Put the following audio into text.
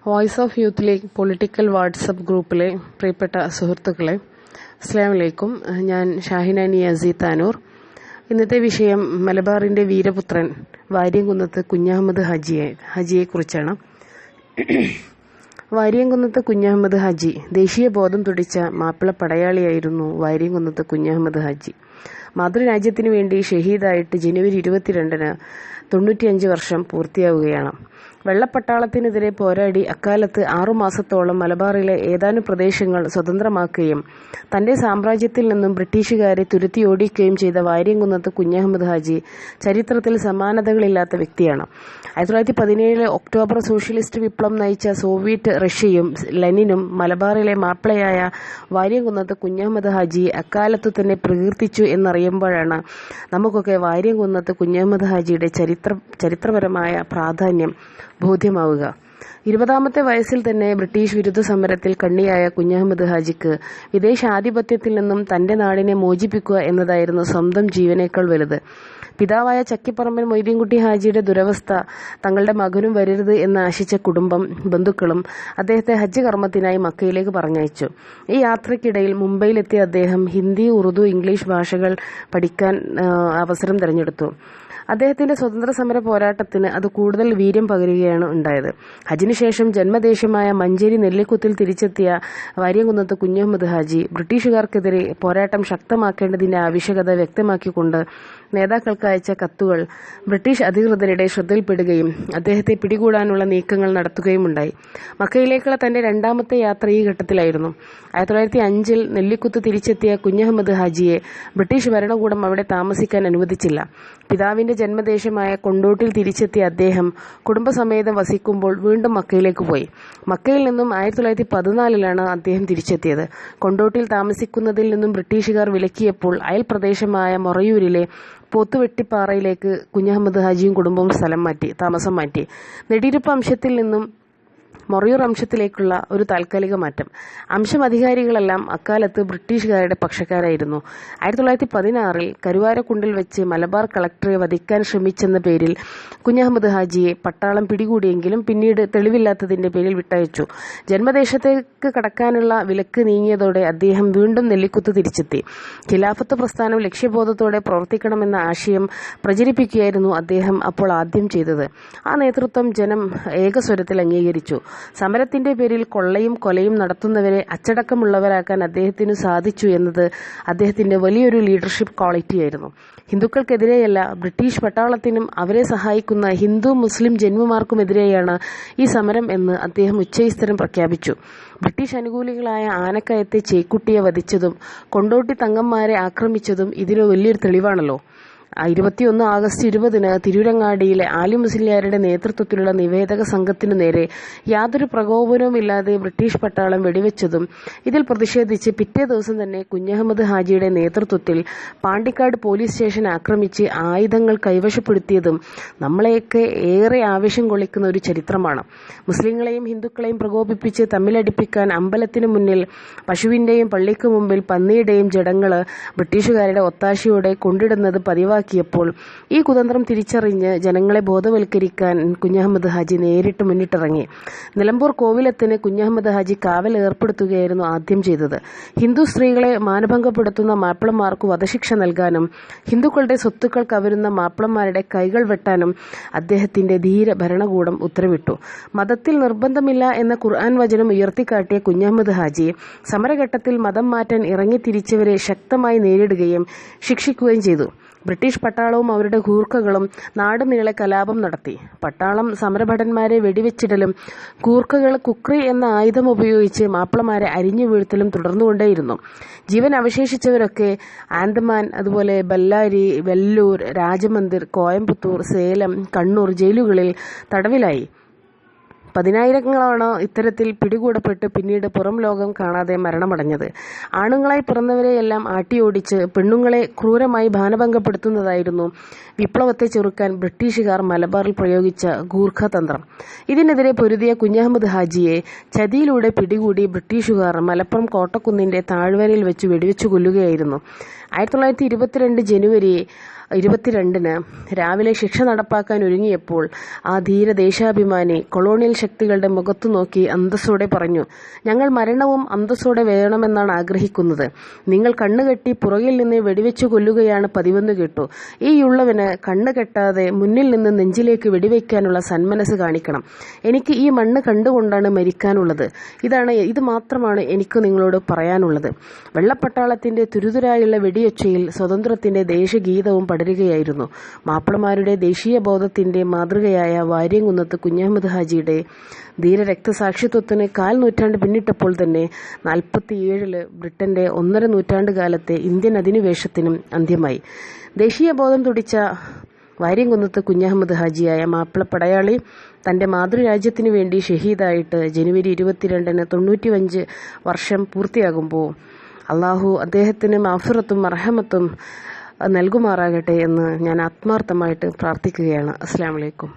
Voice of youth league political WhatsApp ഗ്രൂപ്പിലെ പ്രിയപ്പെട്ട സുഹൃത്തുക്കളെ, അസ്സലാമു അലൈക്കും. ഞാൻ ഷാഹിന നിയാസി താനൂർ. ഇന്നത്തെ വിഷയം മലബാറിൻ്റെ വീരപുത്രൻ വാര്യംകുന്നത്ത് കുഞ്ഞഹമ്മദ് ഹാജിയെക്കുറിച്ചാണ്. വാര്യംകുന്നത്ത് കുഞ്ഞഹമ്മദ് ഹാജി ദേശീയ ബോധം തുടിച്ച മാപ്പിള പടയാളിയായിരുന്നു വാര്യംകുന്നത്ത് കുഞ്ഞഹമ്മദ് ഹാജി. മാതൃരാജ്യത്തിനു വേണ്ടി ഷഹീദായിട്ട് ജനുവരി 22-ന് 95 വർഷം പൂർത്തിയാവുകയാണ്. വെള്ളപ്പട്ടാളത്തിനെതിരെ പോരാടി അക്കാലത്ത് 6 മാസത്തോളം മലബാറിലെ ഏതാനും പ്രദേശങ്ങൾ സ്വതന്ത്രമാക്കുകയും തന്റെ സാമ്രാജ്യത്തിൽ നിന്നും ബ്രിട്ടീഷുകാരെ തുരത്തിയോടിക്കുകയും ചെയ്ത വാര്യംകുന്നത്ത് കുഞ്ഞഹമ്മദ് ഹാജി ചരിത്രത്തിൽ സമാനതകളില്ലാത്ത വ്യക്തിയാണ്. 1917 ഒക്ടോബർ സോഷ്യലിസ്റ്റ് വിപ്ലവം നയിച്ച സോവിയറ്റ് റഷ്യയും ലെനിനും മലബാറിലെ മാപ്പിളയായ വാര്യംകുന്നത്ത് കുഞ്ഞഹമ്മദ് ഹാജിയെ അക്കാലത്തു തന്നെ പ്രകീർത്തിച്ചു എന്നറിയുമ്പോഴാണ് നമുക്കൊക്കെ വാര്യംകുന്നത്ത് കുഞ്ഞഹമ്മദ് ഹാജിയുടെ ചരിത്രപരമായ പ്രാധാന്യം ബോധ്യമാവുക. 20ാമത്തെ വയസ്സിൽ തന്നെ ബ്രിട്ടീഷ് വിരുദ്ധ സമരത്തിൽ കണ്ണിയായ കുഞ്ഞഹമ്മദ് ഹാജിക്ക് വിദേശാധിപത്യത്തിൽ നിന്നും തന്റെ നാടിനെ മോചിപ്പിക്കുക എന്നതായിരുന്നു സ്വന്തം ജീവനേക്കാൾ വലുത്. പിതാവായ ചക്കിപ്പറമ്പൻ മൊയ്തീൻകുട്ടി ഹാജിയുടെ ദുരവസ്ഥ തങ്ങളുടെ മകനും വരരുത് എന്ന് ആശിച്ച കുടുംബം ബന്ധുക്കളും അദ്ദേഹത്തെ ഹജ്ജ് കർമ്മത്തിനായി മക്കയിലേക്ക് പറഞ്ഞയച്ചു. ഈ യാത്രയ്ക്കിടയിൽ മുംബൈയിലെത്തിയ അദ്ദേഹം ഹിന്ദി, ഉറുദു, ഇംഗ്ലീഷ് ഭാഷകൾ പഠിക്കാൻ അവസരം തിരഞ്ഞെടുത്തു. അദ്ദേഹത്തിന്റെ സ്വതന്ത്ര സമര പോരാട്ടത്തിന് അത് കൂടുതൽ വീര്യം പകരുകയാണ് ഉണ്ടായത്. ഹജ്ജിനു ശേഷം ജന്മദേശമായ മഞ്ചേരി നെല്ലിക്കുത്തിൽ തിരിച്ചെത്തിയ വാര്യംകുന്നത്ത് കുഞ്ഞഹമ്മദ് ഹാജി ബ്രിട്ടീഷുകാർക്കെതിരെ പോരാട്ടം ശക്തമാക്കേണ്ടതിന്റെ ആവശ്യകത വ്യക്തമാക്കിക്കൊണ്ട് നേതാക്കൾക്ക് അയച്ച കത്തുകൾ ബ്രിട്ടീഷ് അധികൃതരുടെ ശ്രദ്ധയിൽപ്പെടുകയും അദ്ദേഹത്തെ പിടികൂടാനുള്ള നീക്കങ്ങൾ നടത്തുകയുമുണ്ടായി. മക്കയിലേക്കുള്ള തന്റെ 2ാമത്തെ യാത്ര ഈ ഘട്ടത്തിലായിരുന്നു. 1905 നെല്ലിക്കുത്ത് തിരിച്ചെത്തിയ കുഞ്ഞഹമ്മദ് ഹാജിയെ ബ്രിട്ടീഷ് ഭരണകൂടം അവിടെ താമസിക്കാൻ അനുവദിച്ചില്ല. പിതാവിന്റെ ജന്മദേശമായ കൊണ്ടോട്ടിൽ തിരിച്ചെത്തിയ അദ്ദേഹം കുടുംബസമേതം വസിക്കുമ്പോൾ വീണ്ടും മക്കയിലേക്ക് പോയി. മക്കയിൽ നിന്നും 1914-ലാണ് അദ്ദേഹം തിരിച്ചെത്തിയത്. കൊണ്ടോട്ടിൽ താമസിക്കുന്നതിൽ നിന്നും ബ്രിട്ടീഷുകാർ വിലക്കിയപ്പോൾ അയൽ പ്രദേശമായ മൊറയൂരിലെ പോത്തുവെട്ടിപ്പാറയിലേക്ക് കുഞ്ഞഹമ്മദ് ഹാജിയും കുടുംബവും താമസം മാറ്റി. നെടിയിരുപ്പ് അംശത്തിൽ നിന്നും മൊറയൂർ അംശത്തിലേക്കുള്ള ഒരു താൽക്കാലിക മാറ്റം. അംശം അധികാരികളെല്ലാം അക്കാലത്ത് ബ്രിട്ടീഷുകാരുടെ പക്ഷക്കാരായിരുന്നു. 1916-ൽ കരുവാരക്കുണ്ടിൽ വെച്ച് മലബാർ കളക്ടറെ വധിക്കാൻ ശ്രമിച്ചെന്ന പേരിൽ കുഞ്ഞഹമ്മദ് ഹാജിയെ പട്ടാളം പിടികൂടിയെങ്കിലും പിന്നീട് തെളിവില്ലാത്തതിന്റെ പേരിൽ വിട്ടയച്ചു. ജന്മദേശത്തേക്ക് കടക്കാനുള്ള വിലക്ക് നീങ്ങിയതോടെ അദ്ദേഹം വീണ്ടും നെല്ലിക്കുത്ത് തിരിച്ചെത്തി. ഖിലാഫത്ത് പ്രസ്ഥാനം ലക്ഷ്യബോധത്തോടെ പ്രവർത്തിക്കണമെന്ന ആശയം പ്രചരിപ്പിക്കുകയായിരുന്നു അദ്ദേഹം അപ്പോൾ ആദ്യം ചെയ്തത്. ആ നേതൃത്വം ജനം ഏകസ്വരത്തിൽ അംഗീകരിച്ചു. സമരത്തിന്റെ പേരിൽ കൊള്ളയും കൊലയും നടത്തുന്നവരെ അച്ചടക്കമുള്ളവരാക്കാൻ അദ്ദേഹത്തിന് സാധിച്ചു എന്നത് അദ്ദേഹത്തിന്റെ വലിയൊരു ലീഡർഷിപ്പ് ക്വാളിറ്റിയായിരുന്നു. ഹിന്ദുക്കൾക്കെതിരെയല്ല, ബ്രിട്ടീഷ് പട്ടാളത്തിനും അവരെ സഹായിക്കുന്ന ഹിന്ദു മുസ്ലിം ജന്മിമാർക്കുമെതിരെയാണ് ഈ സമരം എന്ന് അദ്ദേഹം ഉച്ചൈസ്തരം പ്രഖ്യാപിച്ചു. ബ്രിട്ടീഷ് അനുകൂലികളായ ആനക്കയത്തെ ചേക്കുട്ടിയെ വധിച്ചതും കൊണ്ടോട്ടി തങ്ങന്മാരെ ആക്രമിച്ചതും ഇതിന് വലിയൊരു തെളിവാണല്ലോ. 21 ആഗസ്റ്റ് 20-ന് തിരൂരങ്ങാടിയിലെ ആലി മുസ്ലിയാരുടെ നേതൃത്വത്തിലുള്ള നിവേദക സംഘത്തിനു നേരെ യാതൊരു പ്രകോപനവുമില്ലാതെ ബ്രിട്ടീഷ് പട്ടാളം വെടിവെച്ചതും ഇതിൽ പ്രതിഷേധിച്ച് പിറ്റേ ദിവസം തന്നെ കുഞ്ഞഹമ്മദ് ഹാജിയുടെ നേതൃത്വത്തിൽ പാണ്ടിക്കാട് പോലീസ് സ്റ്റേഷൻ ആക്രമിച്ച് ആയുധങ്ങൾ കൈവശപ്പെടുത്തിയതും നമ്മളെയൊക്കെ ഏറെ ആവേശം കൊള്ളിക്കുന്ന ഒരു ചരിത്രമാണ്. മുസ്ലിങ്ങളെയും ഹിന്ദുക്കളെയും പ്രകോപിപ്പിച്ച് തമ്മിലടിപ്പിക്കാൻ അമ്പലത്തിനു മുന്നിൽ പശുവിന്റെയും പള്ളിക്ക് മുമ്പിൽ പന്നിയുടെയും ജഡങ്ങള് ബ്രിട്ടീഷുകാരുടെ ഒത്താശയോടെ കൊണ്ടിടുന്നത് പതിവാക്കിയപ്പോൾ ഈ കുതന്ത്രം തിരിച്ചറിഞ്ഞ് ജനങ്ങളെ ബോധവൽക്കരിക്കാൻ കുഞ്ഞഹമ്മദ് ഹാജി നേരിട്ട് മുന്നിട്ടിറങ്ങി. നിലമ്പൂർ കോവിലത്തിന് കുഞ്ഞഹമ്മദ് ഹാജി കാവൽ ഏർപ്പെടുത്തുകയായിരുന്നു ആദ്യം ചെയ്തത്. ഹിന്ദു സ്ത്രീകളെ മാനഭംഗപ്പെടുത്തുന്ന മാപ്പിളമാർക്ക് വധശിക്ഷ നൽകാനും ഹിന്ദുക്കളുടെ സ്വത്തുക്കൾ കവരുന്ന മാപ്പിളമാരുടെ കൈകൾ വെട്ടാനും അദ്ദേഹത്തിന്റെ ധീര ഭരണകൂടം ഉത്തരവിട്ടു. മതത്തിൽ നിർബന്ധമില്ല എന്ന ഖുർആൻ വചനം ഉയർത്തിക്കാട്ടിയ കുഞ്ഞഹമ്മദ് ഹാജി സമരഘട്ടത്തിൽ മതം മാറ്റാൻ ഇറങ്ങിത്തിരിച്ചവരെ ശക്തമായി നേരിടുകയും ശിക്ഷിക്കുകയും ചെയ്തു. ബ്രിട്ടീഷ് പട്ടാളവും അവരുടെ ഗൂർഖകളും നാടുനീളെ കലാപം നടത്തി. പട്ടാളം സമരഭടന്മാരെ വെടിവെച്ചിടലും ഗൂർഖകൾ കുക്രി എന്ന ആയുധം ഉപയോഗിച്ച് മാപ്പിളമാരെ അരിഞ്ഞു വീഴ്ത്തലും തുടർന്നുകൊണ്ടേയിരുന്നു. ജീവൻ അവശേഷിച്ചവരൊക്കെ ആൻഡമാൻ, അതുപോലെ ബല്ലാരി, വെല്ലൂർ, രാജമന്ദിർ, കോയമ്പത്തൂർ, സേലം, കണ്ണൂർ ജയിലുകളിൽ തടവിലായി. 10,000-ങ്ങളാണ് ഇത്തരത്തിൽ പിടികൂടപ്പെട്ട് പിന്നീട് പുറം ലോകം കാണാതെ മരണമടഞ്ഞത്. ആണുങ്ങളായി പിറന്നവരെയെല്ലാം ആട്ടിയോടിച്ച് പെണ്ണുങ്ങളെ ക്രൂരമായി ഭാനഭംഗപ്പെടുത്തുന്നതായിരുന്നു വിപ്ലവത്തെ ചെറുക്കാൻ ബ്രിട്ടീഷുകാർ മലബാറിൽ പ്രയോഗിച്ച ഗൂർഖ തന്ത്രം. ഇതിനെതിരെ പൊരുതിയ കുഞ്ഞഹമ്മദ് ഹാജിയെ ചതിയിലൂടെ പിടികൂടി ബ്രിട്ടീഷുകാർ മലപ്പുറം കോട്ടക്കുന്നിന്റെ താഴ്വരയിൽ വെച്ച് വെടിവെച്ചു കൊല്ലുകയായിരുന്നു. 1922 ജനുവരി 22 രാവിലെ ശിക്ഷ നടപ്പാക്കാൻ ഒരുങ്ങിയപ്പോൾ ആ ധീര ദേശാഭിമാനി കൊളോണിയൽ ശക്തികളുടെ മുഖത്തു നോക്കി അന്തസ്സോടെ പറഞ്ഞു, ഞങ്ങൾ മരണവും അന്തസ്സോടെ വേണമെന്നാണ് ആഗ്രഹിക്കുന്നത്. നിങ്ങൾ കണ്ണുകെട്ടി പുറകിൽ നിന്ന് വെടിവെച്ചു കൊല്ലുകയാണ് പതിവെന്ന് കേട്ടു. ഈ യുള്ളവന് കണ്ണ് കെട്ടാതെ മുന്നിൽ നിന്ന് നെഞ്ചിലേക്ക് വെടിവെക്കാനുള്ള സന്മനസ് കാണിക്കണം. എനിക്ക് ഈ മണ്ണ് കണ്ടുകൊണ്ടാണ് മരിക്കാനുള്ളത്. ഇത് മാത്രമാണ് എനിക്ക് നിങ്ങളോട് പറയാനുള്ളത്. വെള്ളപ്പട്ടാളത്തിന്റെ തുരുതുരായുള്ള വെടിയൊച്ചയിൽ സ്വതന്ത്രത്തിന്റെ ദേശഗീതവും പടരുകയായിരുന്നു. മാപ്പിളമാരുടെ ദേശീയ ബോധത്തിന്റെ മാതൃകയായ വാര്യംകുന്നത്ത് കുഞ്ഞഹമ്മദ് ഹാജിയുടെ ധീര രക്തസാക്ഷിത്വത്തിന് 1/4 നൂറ്റാണ്ട് പിന്നിട്ടപ്പോൾ തന്നെ 47 ബ്രിട്ടന്റെ 1.5 നൂറ്റാണ്ട് കാലത്തെ ഇന്ത്യൻ അധിനിവേശത്തിനും അന്ത്യമായി. ദേശീയ ബോധം തുടിച്ച വാര്യംകുന്നത്ത് കുഞ്ഞഹമ്മദ് ഹാജിയായ മാപ്പിള പടയാളി തന്റെ മാതൃരാജ്യത്തിനു വേണ്ടി ഷഹീദായിട്ട് ജനുവരി 22 95 വർഷം പൂർത്തിയാകുമ്പോൾ അള്ളാഹു അദ്ദേഹത്തിന് മഗ്ഫിറത്തും മർഹമത്തും നൽകുമാറാകട്ടെ എന്ന് ഞാൻ ആത്മാർത്ഥമായിട്ട് പ്രാർത്ഥിക്കുകയാണ്. അസ്സലാമു അലൈക്കും.